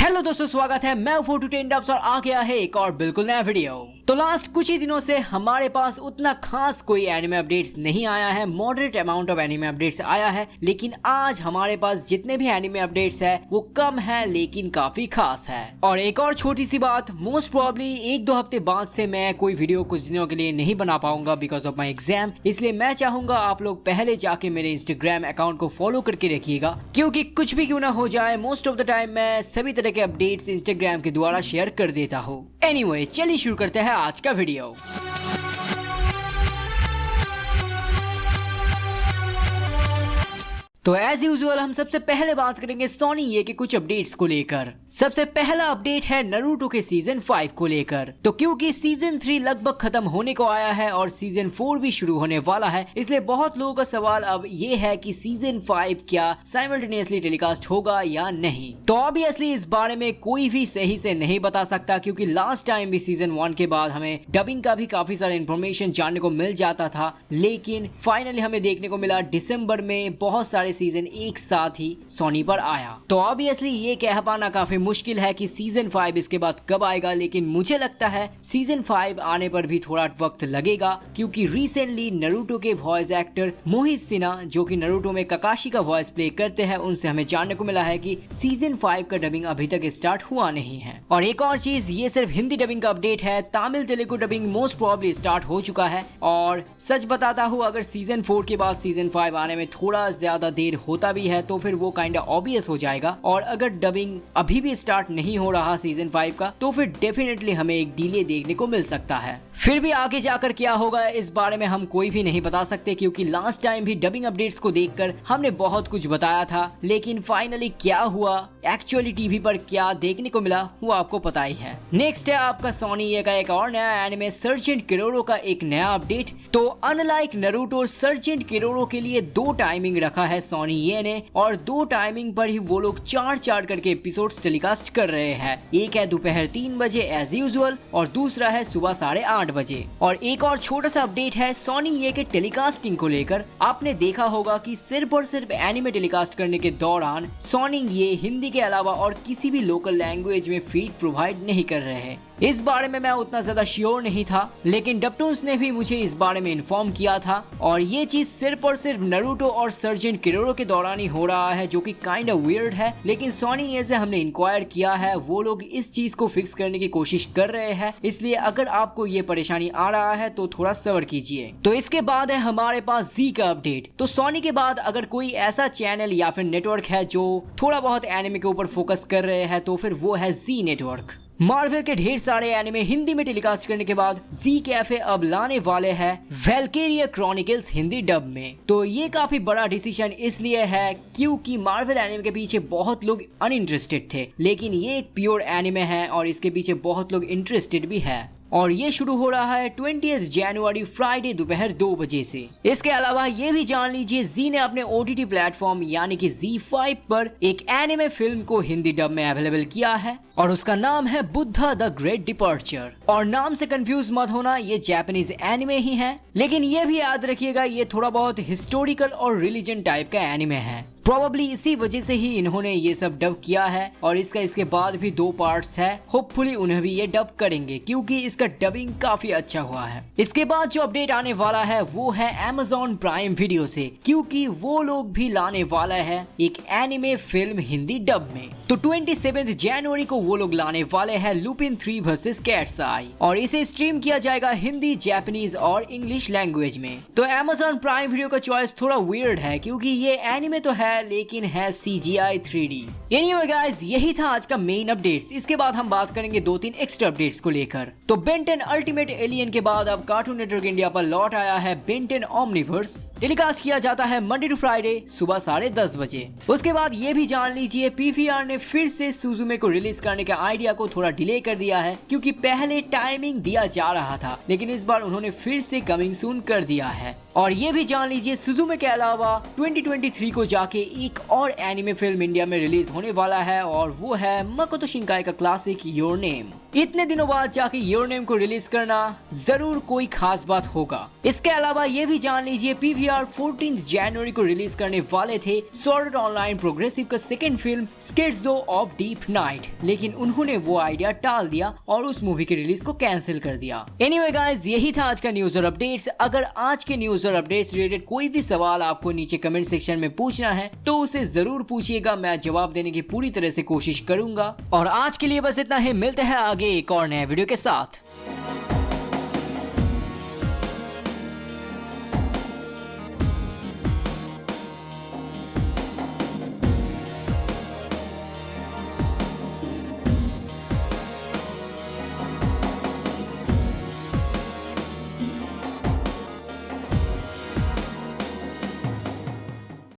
Hello दोस्तों, स्वागत है। मैं 4to10 डब्स और आ गया है एक और बिल्कुल नया वीडियो। तो लास्ट कुछ ही दिनों से हमारे पास उतना खास कोई एनिमे अपडेट्स नहीं आया है, moderate amount of anime updates आया है। लेकिन आज हमारे पास जितने भी एनिमे अपडेट्स है वो कम है लेकिन काफी खास है। और एक और छोटी सी बात, मोस्ट प्रोबेबली 1-2 हफ्ते बाद से मैं कोई वीडियो कुछ दिनों के लिए नहीं बना पाऊंगा बिकॉज ऑफ माई एग्जाम। इसलिए मैं चाहूंगा आप लोग पहले जाके मेरे इंस्टाग्राम अकाउंट को फॉलो करके रखिएगा, क्योंकि कुछ भी क्यों ना हो जाए मोस्ट ऑफ द टाइम मैं सभी तरह के अपडेट्स इंस्टाग्राम के द्वारा शेयर कर देता हूँ। एनीवे, चलिए शुरू करते हैं आज का वीडियो। तो एज यूजुअल हम सबसे पहले बात करेंगे सोनी ये के कुछ अपडेट्स को लेकर। सबसे पहला अपडेट है नारुतो के सीजन 5 को लेकर। तो क्योंकि सीजन 3 लगभग खत्म होने को आया है और सीजन 4 भी शुरू होने वाला है, इसलिए बहुत लोगों का सवाल अब ये है कि सीजन 5 क्या साइमल्टेनियसली टेलीकास्ट होगा या नहीं। तो ऑब्वियसली इस बारे में कोई भी सही से नहीं बता सकता, क्योंकि लास्ट टाइम भी सीजन 1 के बाद हमें डबिंग का भी काफी सारा इन्फॉर्मेशन जानने को मिल जाता था, लेकिन फाइनली हमें देखने को मिला दिसंबर में बहुत सारे सीजन एक साथ ही सोनी पर आया। तो ऑब्वियसली ये कह पाना काफी मुश्किल है कि सीजन 5 इसके बाद कब आएगा, लेकिन मुझे लगता है सीजन 5 आने पर भी थोड़ा वक्त लगेगा, क्योंकि रिसेंटली नारुतो के वॉइस एक्टर मोहित सिन्हा, जो कि नारुतो में काकाशी का वॉइस प्ले करते हैं, उनसे हमें जानने को मिला है कि सीजन 5 का डबिंग अभी तक स्टार्ट हुआ नहीं है। और एक और चीज, ये सिर्फ हिंदी डबिंग का अपडेट है, Tamil Telugu dubbing most probably start हो चुका है। और सच बताता हूँ, अगर सीजन 4 के बाद सीजन 5 आने में थोड़ा ज्यादा देर होता भी है तो फिर वो काइंड ऑफ ऑब्वियस हो जाएगा। और अगर डबिंग अभी भी स्टार्ट नहीं हो रहा सीजन 5 का, तो फिर डेफिनेटली हमें एक डिले देखने को मिल सकता है। फिर भी आगे जाकर क्या होगा इस बारे में हम कोई भी नहीं बता सकते, क्योंकि लास्ट टाइम भी डबिंग अपडेट्स को देखकर हमने बहुत कुछ बताया था, लेकिन फाइनली क्या हुआ, एक्चुअली टीवी पर क्या देखने को मिला, वो आपको पता ही है। नेक्स्ट है आपका सोनी ये का एक और नया एनिमे सर्जेंट केरोरो का एक नया अपडेट। तो अनलाइक नारुतो, सर्जेंट केरोरो के लिए 2 टाइमिंग रखा है सोनी ये ने, और 2 टाइमिंग पर ही वो लोग 4 करके एपिसोड्स टेलीकास्ट कर रहे हैं। एक है दोपहर 3 बजे एज यूजुअल और दूसरा है सुबह 8:30 बजे। और एक और छोटा सा अपडेट है सोनी ये के टेलीकास्टिंग को लेकर। आपने देखा होगा कि सिर्फ और सिर्फ एनिमे टेलीकास्ट करने के दौरान सोनी ये हिंदी के अलावा और किसी भी लोकल लैंग्वेज में फीड प्रोवाइड नहीं कर रहे हैं। इस बारे में मैं उतना ज्यादा श्योर नहीं था, लेकिन डबटून्स ने भी मुझे इस बारे में इन्फॉर्म किया था, और ये चीज सिर्फ और सिर्फ नारुतो और सर्जेंट केरोरो के दौरान ही हो रहा है, जो कि काइंड ऑफ वियर्ड है। लेकिन सोनी ये से हमने इंक्वायर किया है, वो लोग इस चीज को फिक्स करने की कोशिश कर रहे हैं। इसलिए अगर आपको ये परेशानी आ रहा है तो थोड़ा सब्र कीजिए। तो इसके बाद है हमारे पास जी का अपडेट। तो सोनी के बाद अगर कोई ऐसा चैनल या फिर नेटवर्क है जो थोड़ा बहुत एनिमे के ऊपर फोकस कर रहे हैं, तो फिर वो है जी नेटवर्क। मार्वल के ढेर सारे एनिमे हिंदी में टेलीकास्ट करने के बाद जी कैफे अब लाने वाले हैं वैल्केरिया क्रॉनिकल्स हिंदी डब में। तो ये काफी बड़ा डिसीजन इसलिए है क्योंकि मार्वल एनिमे के पीछे बहुत लोग अनइंटरेस्टेड थे, लेकिन ये एक प्योर एनिमे है और इसके पीछे बहुत लोग इंटरेस्टेड भी है। और ये शुरू हो रहा है 20 जनवरी फ्राइडे दोपहर 2 बजे से। इसके अलावा ये भी जान लीजिए, जी ने अपने OTT प्लेटफॉर्म यानी कि Z5 पर एक एनिमे फिल्म को हिंदी डब में अवेलेबल किया है, और उसका नाम है बुद्धा द ग्रेट डिपार्चर। और नाम से कंफ्यूज मत होना, ये जापानीज एनिमे ही है, लेकिन ये भी याद रखिएगा ये थोड़ा बहुत हिस्टोरिकल और रिलीजन टाइप का एनिमे है। प्रोबेबली इसी वजह से ही इन्होंने ये सब डब किया है, और इसके बाद भी 2 पार्ट्स है। होपफुली उन्हें भी ये डब करेंगे, क्योंकि इसका डबिंग काफी अच्छा हुआ है। इसके बाद जो अपडेट आने वाला है वो है Amazon प्राइम वीडियो से, क्योंकि वो लोग भी लाने वाला है एक एनिमे फिल्म हिंदी डब में। तो 27 जनवरी को वो लोग लाने वाले हैं लुपिन 3 वर्सेस कैट्स आई, और इसे स्ट्रीम किया जाएगा हिंदी, जापानीज और इंग्लिश लैंग्वेज में। तो Amazon प्राइम वीडियो का चॉइस थोड़ा वियर्ड है, क्योंकि ये एनिमे तो है लेकिन है CGI 3D। Anyway guys, यही था आज का मेन अपडेट्स। इसके बाद हम बात करेंगे 2-3 एक्स्ट्रा अपडेट्स को लेकर। तो बेन 10 अल्टीमेट एलियन के बाद अब कार्टून नेटवर्क इंडिया पर लौट आया है बेन 10 ओमनिवर्स। टेलीकास्ट किया जाता है मंडे टू फ्राइडे सुबह 10:30 बजे। उसके बाद ये भी जान लीजिए, PVR ने फिर से सुजुमे को रिलीज करने के आइडिया को थोड़ा डिले कर दिया है, क्योंकि पहले टाइमिंग दिया जा रहा था, लेकिन इस बार उन्होंने फिर से कमिंग सून कर दिया है। और ये भी जान लीजिए, सुजुमे के अलावा 2023 को जाके एक और एनिमे फिल्म इंडिया में रिलीज होने वाला है और वो है मकोतो शिंकाई का क्लासिक योर नेम। इतने दिनों बाद जाके योर नेम को रिलीज करना जरूर कोई खास बात होगा। इसके अलावा ये भी जान लीजिए PVR 14 जनवरी को रिलीज करने वाले थे स्वॉर्ड आर्ट ऑनलाइन प्रोग्रेसिव का second film Scherzo of Deep Night, लेकिन उन्होंने वो आइडिया टाल दिया और उस मूवी की रिलीज को कैंसिल कर दिया। एनीवे गाइस, यही था आज का न्यूज और अपडेट्स। अगर आज के न्यूज और अपडेट्स रिलेटेड कोई भी सवाल आपको नीचे कमेंट सेक्शन में पूछना है तो उसे जरूर पूछिएगा, मैं जवाब देने की पूरी तरह से कोशिश करूंगा। और आज के लिए बस इतना ही, मिलते हैं आगे एक और नए वीडियो के साथ।